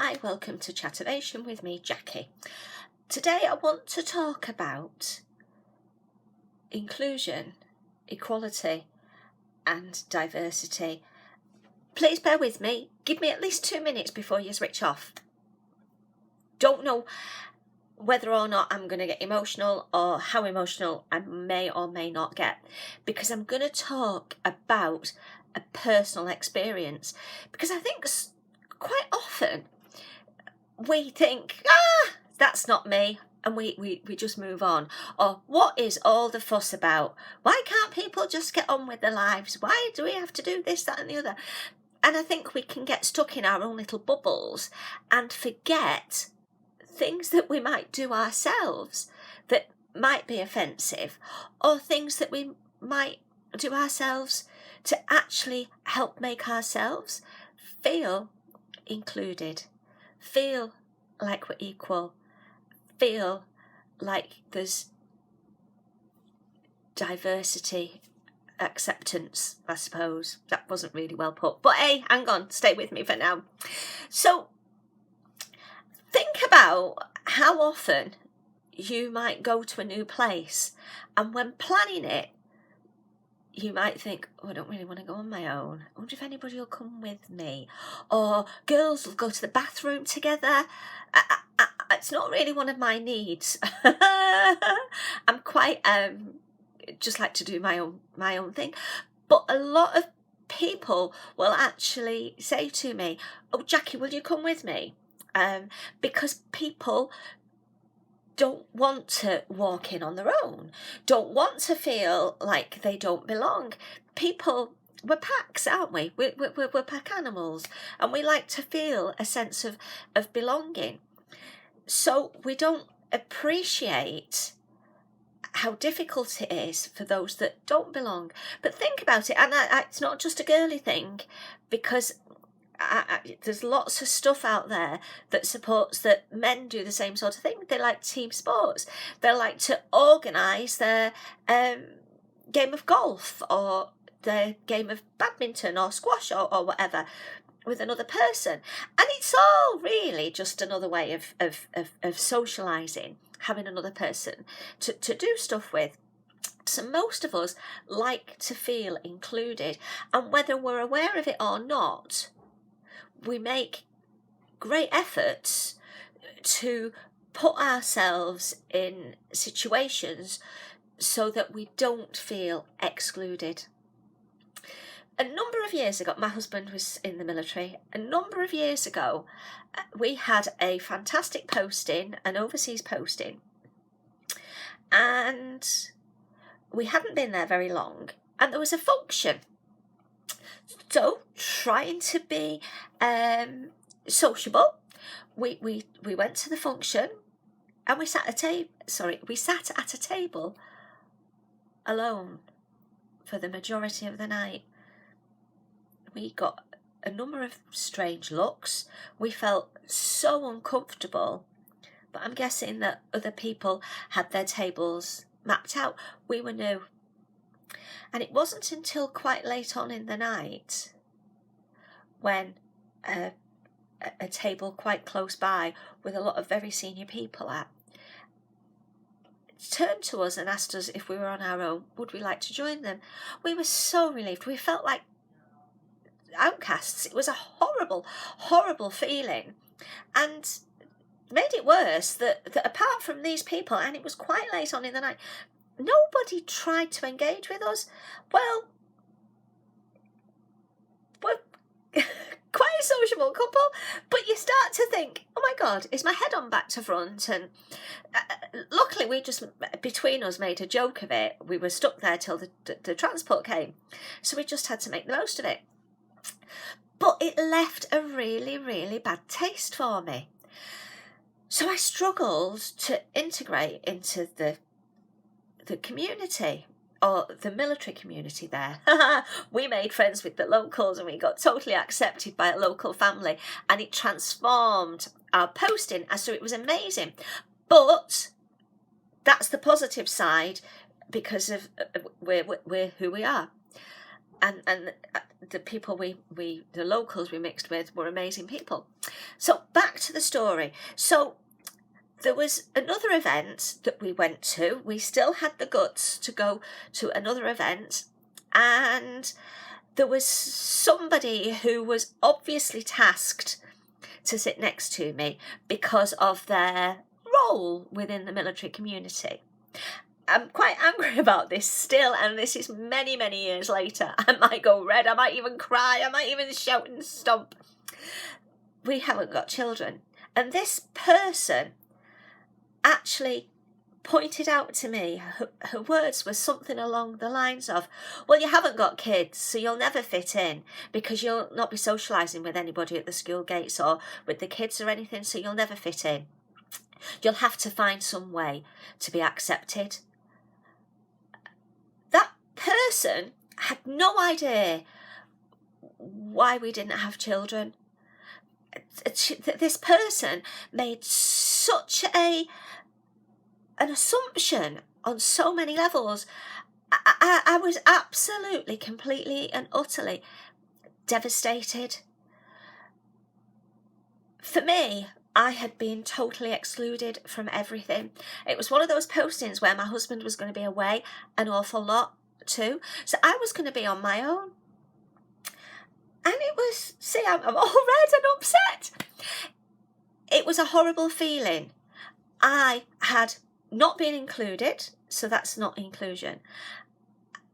Hi, welcome to Chattervation with me, Jackie. Today I want to talk about inclusion, equality and diversity. Please bear with me. Give me at least 2 minutes before you switch off. Don't know whether or not I'm going to get emotional or how emotional I may or may not get, because I'm going to talk about a personal experience, because I think quite often we think, that's not me, and we just move on. Or what is all the fuss about? Why can't people just get on with their lives? Why do we have to do this, that and the other? And I think we can get stuck in our own little bubbles and forget things that we might do ourselves that might be offensive, or things that we might do ourselves to actually help make ourselves feel included, feel like we're equal, feel like there's diversity, acceptance, I suppose. That wasn't really well put, but hey, hang on, stay with me for now. So think about how often you might go to a new place, and when planning it, you might think, I don't really want to go on my own. I wonder if anybody will come with me. Or girls will go to the bathroom together. It's not really one of my needs. I'm quite just like to do my own thing. But a lot of people will actually say to me, oh, Jackie, will you come with me? Because people don't want to walk in on their own, don't want to feel like they don't belong. We're packs, aren't we? We're pack animals, and we like to feel a sense of belonging. So we don't appreciate how difficult it is for those that don't belong. But think about it, and it's not just a girly thing, because there's lots of stuff out there that supports that men do the same sort of thing. They like team sports. They like to organise their game of golf or their game of badminton or squash or whatever with another person. And it's all really just another way of socialising, having another person to do stuff with. So most of us like to feel included, and whether we're aware of it or not, we make great efforts to put ourselves in situations so that we don't feel excluded. A number of years ago, my husband was in the military. A number of years ago, we had a fantastic posting, an overseas posting, and we hadn't been there very long, and there was a function. So, trying to be sociable, we went to the function, and we sat at a table alone for the majority of the night. We got a number of strange looks. We felt so uncomfortable, but I'm guessing that other people had their tables mapped out. We were new. And it wasn't until quite late on in the night, when a table quite close by with a lot of very senior people at turned to us and asked us if we were on our own, would we like to join them? We were so relieved. We felt like outcasts. It was a horrible, horrible feeling, and made it worse that apart from these people, and it was quite late on in the night, nobody tried to engage with us. Well, we're quite a sociable couple, but you start to think, oh my God, is my head on back to front? And luckily we just, between us, made a joke of it. We were stuck there till the transport came, so we just had to make the most of it. But it left a really, really bad taste for me. So I struggled to integrate into the community, or the military community there. We made friends with the locals, and we got totally accepted by a local family, and it transformed our posting, so it was amazing. But that's the positive side, because of we're who we are. and the people the locals we mixed with were amazing people. So back to the story. So there was another event that we went to. We still had the guts to go to another event, and there was somebody who was obviously tasked to sit next to me because of their role within the military community. I'm quite angry about this still, and this is many, many years later. I might go red, I might even cry, I might even shout and stomp. We haven't got children. And this person actually pointed out to me, her words were something along the lines of, well, you haven't got kids, so you'll never fit in because you'll not be socialising with anybody at the school gates or with the kids or anything, so you'll never fit in. You'll have to find some way to be accepted. That person had no idea why we didn't have children. This person made such an assumption on so many levels. I was absolutely, completely and utterly devastated. For me, I had been totally excluded from everything. It was one of those postings where my husband was going to be away an awful lot too. So I was going to be on my own. And it was, see, I'm all red and upset. It was a horrible feeling. I had not been included, so that's not inclusion.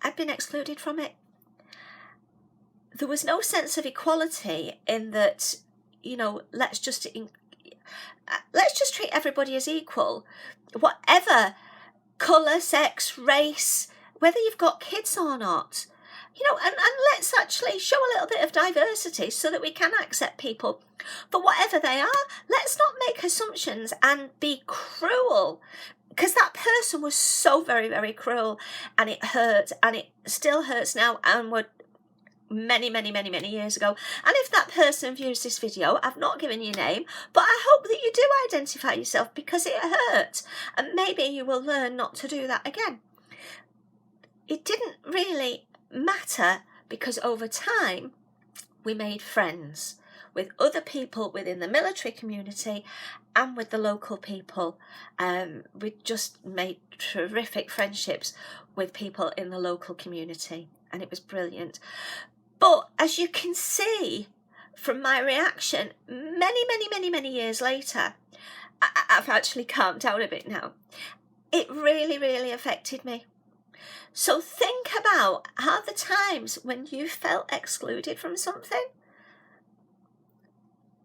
I'd been excluded from it. There was no sense of equality in that, you know, let's just treat everybody as equal, whatever colour, sex, race, whether you've got kids or not. You know, and let's actually show a little bit of diversity so that we can accept people for whatever they are. Let's not make assumptions and be cruel, because that person was so very, very cruel, and it hurt, and it still hurts now, and were many, many, many, many years ago. And if that person views this video, I've not given your name, but I hope that you do identify yourself, because it hurt, and maybe you will learn not to do that again. It didn't really matter, because over time we made friends with other people within the military community and with the local people. We just made terrific friendships with people in the local community, and it was brilliant. But as you can see from my reaction, many years later, I've actually calmed down a bit now. It really, really affected me. So think about how the times when you felt excluded from something.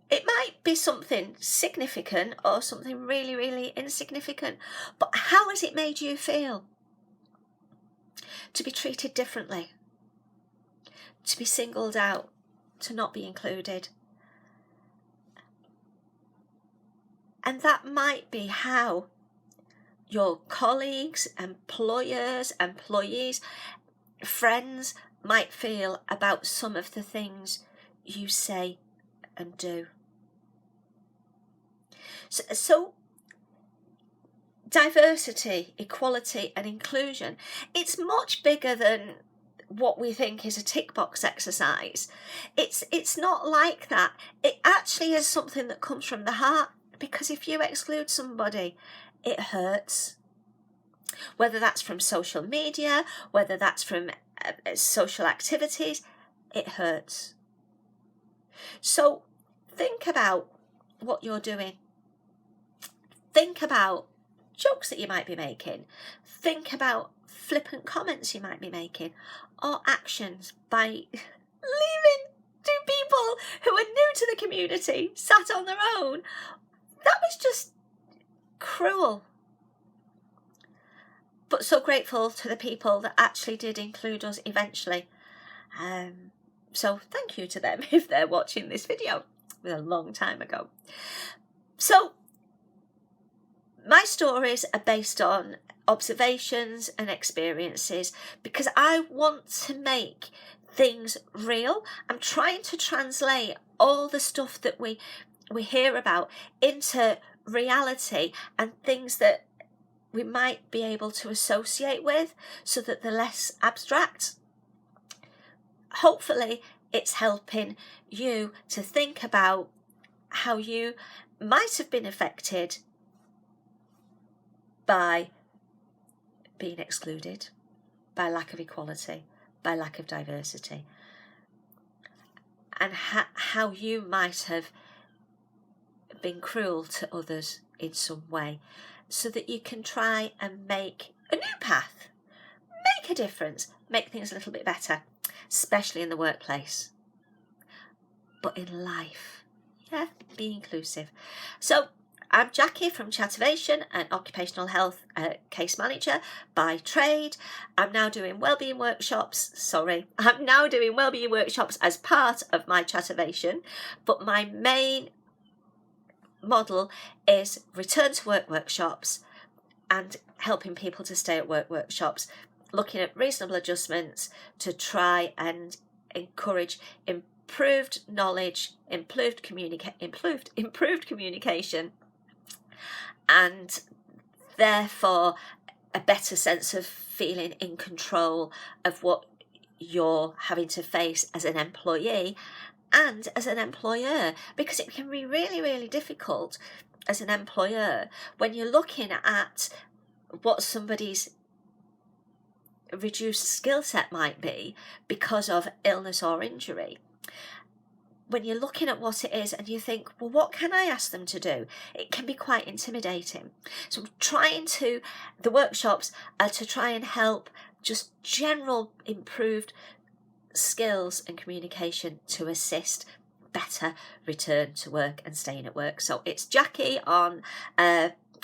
It might be something significant or something really, really insignificant, but how has it made you feel? To be treated differently, to be singled out, to not be included. And that might be how your colleagues, employers, employees, friends might feel about some of the things you say and do. So diversity, equality and inclusion, it's much bigger than what we think is a tick box exercise. It's not like that. It actually is something that comes from the heart, because if you exclude somebody, it hurts. Whether that's from social media, whether that's from social activities, it hurts. So think about what you're doing. Think about jokes that you might be making. Think about flippant comments you might be making, or actions by leaving two people who are new to the community sat on their own. That was just cruel. But so grateful to the people that actually did include us eventually. So thank you to them if they're watching this video. It was a long time ago. So my stories are based on observations and experiences, because I want to make things real. I'm trying to translate all the stuff that we hear about into reality and things that we might be able to associate with, so that they're less abstract. hopefully it's helping you to think about how you might have been affected by being excluded, by lack of equality, by lack of diversity, and how you might have been cruel to others in some way, so that you can try and make a new path, make a difference, make things a little bit better, especially in the workplace, but in life. Yeah, be inclusive. So I'm Jackie from Chattervation, an occupational health case manager by trade. I'm now doing wellbeing workshops. I'm now doing wellbeing workshops as part of my Chattervation, but my main model is return to work workshops and helping people to stay at work workshops, looking at reasonable adjustments to try and encourage improved knowledge, improved communication, and therefore a better sense of feeling in control of what you're having to face as an employee and as an employer, because it can be really, really difficult as an employer when you're looking at what somebody's reduced skill set might be because of illness or injury. When you're looking at what it is and you think, well, what can I ask them to do? It can be quite intimidating. So the workshops are to try and help just general improved skills and communication to assist better return to work and staying at work. So it's Jackie on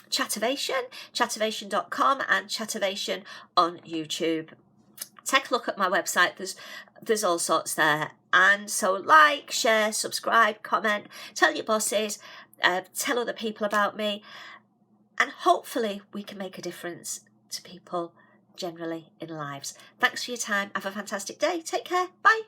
Chattervation, chattervation.com, and Chattervation on YouTube. Take a look at my website. There's all sorts there. And so like, share, subscribe, comment, tell your bosses, tell other people about me, and hopefully we can make a difference to people generally in lives. Thanks for your time. Have a fantastic day. Take care. Bye.